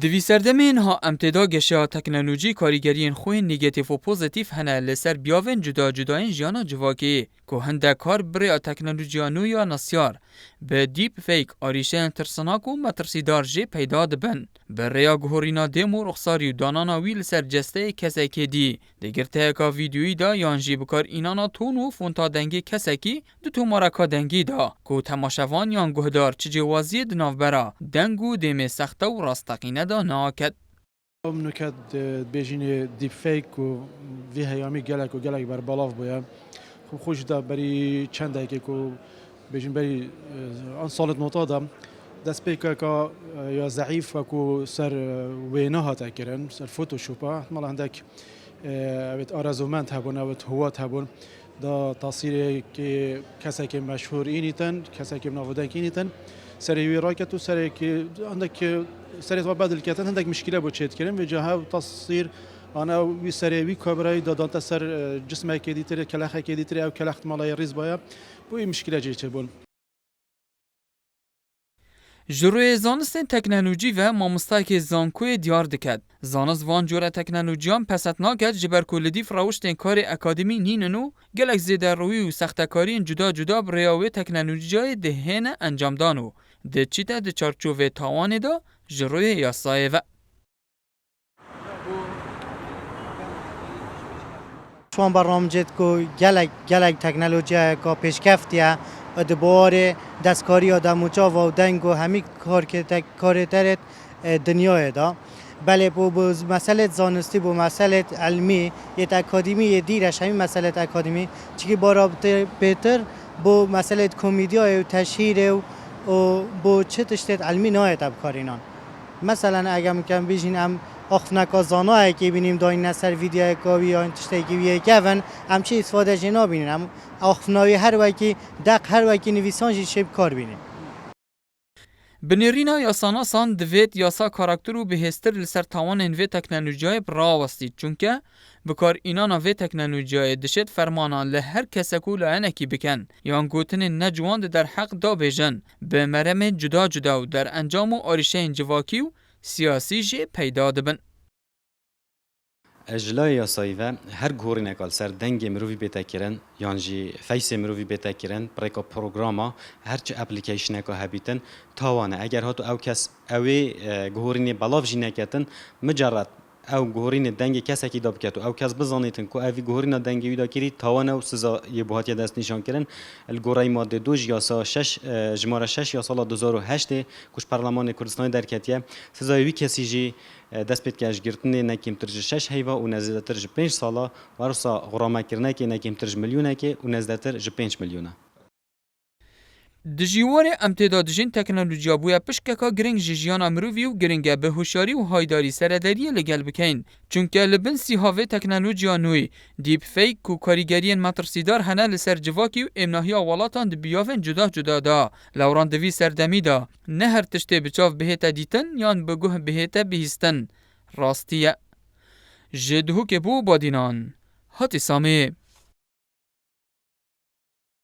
دوی سردمین ها امتدا گشه تکنولوژی کاریگرین خوی نیگتیف و پوزیتیف هنه لسر بیاون جدا جداین جیانا جواکی که هنده کار بری تکنولوژیانو یا نسیار به دیپ فیک آریشن ترسناک و مترسیدار جی پیدا دبن به ریا گهورینا دیمو رخصاری و دانانا وی لسر جسته کسی که دی دیگرته که ویدیوی دا یانجی بکار اینانا تون و فونتا دنگی کسی که دو تو مارکا دنگی دا که تماشوان یان گهدار چه جوازی دناف برا دنگو دیم سخته و راستقینه دا ناکد. نکات بیشین دیپ فیک و وی هیامی گلک و گلک بر بالاف باید خب خوش دا بری چند دقیقه که بیشین بری آن سالت نوتا دا دست پیکه که یا ضعیف و که سر وینه ها تکرن سر فوتوشوپا مال هندک اوت آرزومند هبون اوت هوات هبون دا تاثیر که کسی که مشهور اینیتن کسی که نوادن اینیتن سری راکت و سری که عندك سری تو بدل کردن عندك مشکل با چت کردن و جاها تصویر انا وی سری وی کامرای دادن سر جسمه که دیتر کلاخه که دیتر او کلاخت مالای ریز باید bu این مشکل جیت بون. جروی زانستن تکنولوژی و مامستای زانکوی دیار دکد. زانست وان جور تکنولوژیان پست ناکد جبر کلدی فراوشتن کار اکادمی نیننو گلک زیده روی و سختکاری جدا جدا بریاوی تکنولوژیای دهنه انجام دانو. ده چیتا ده چارچوه تاوانه دا جروی یاسای و شوان برنامه جد کو گلک تکنولوژی کا پیشکفتیه دوباره دستکاری آدموچا و دنگ و همی کار ترت دنیای دا بله با مسئله زانستی با مسئله علمی یه اکادمی دیرش همین مسئله اکادمی چیزی با بهتر با مسئله کمدی و تشهیر و با چه تشتت علمی نهایت ابکارینان مثلا اگر میگم بیشین هم آخفنکا زانایی که بینیم داین نصر ویدیو کاوی یا تشتی که کردن هم چه استفاده جنا بینیم هم آخفناوی هر وکی دق هر وکی نویسانجی شب کار بینیم. بنیرینا یاسانا سان دوید یاسا کاراکتر و بهستر لسر تاوان انوی تکنولوژیای براوستید چونکه بکار اینانا وی تکنولوژیای دشت فرمانان لهر کسکو لعنکی بکن یان گوتن نجواند در حق دا بیجن به مرم جدا جدا و در انجام و آریشه جواکی و سیاسی جی پیدا دبن. اجلای یاسایی و هر گوری نکال سر دنگ مروی بیتا کرن یانجی فیس مروی بیتا کرن پریکا پروگراما هرچه اپلیکیشن که هبیتن تاوانه اگر هاتو او کس اوی گورینی بلاف جی نکتن مجرد او گورین دنگ کسی که داب کتو او کس بزانیتن که اوی گورین دنگ ویدا کری تاوانه و سزا یه بهاتی دست نشان کرن الگورای ماده 2 یاسا 6 جماره 6 یا سال 2008 کش پارلمان کردستان درکتیه سزای وی کسی جی دست پید که اجگرتن نکیم ترج 6 هیوا و نزدیک ترج 5 ساله وارسا غرامه کرنه که نکیم ترج میلیونه که و نزدیک ترج 5 میلیونه. دجیوار امتداد جن تکنولوژیا بویا پشککا گرنگ جیان امروی و گرنگه به هوشیاری و هایداری سرداری لگل بکین چونکه لبن سی هاوی تکنولوژیا نوی دیپ فیک کو کاریگرین مترسیدار هنه لسر جواکی و امناهیا ولاتان بیاون جدا جدا دا لوران دوی سردمی دا نه هر تشته بچاف بهتا دیتن یان بگوه بهتا بهستن راستیه جدهو که بو بادینان هاتی سامه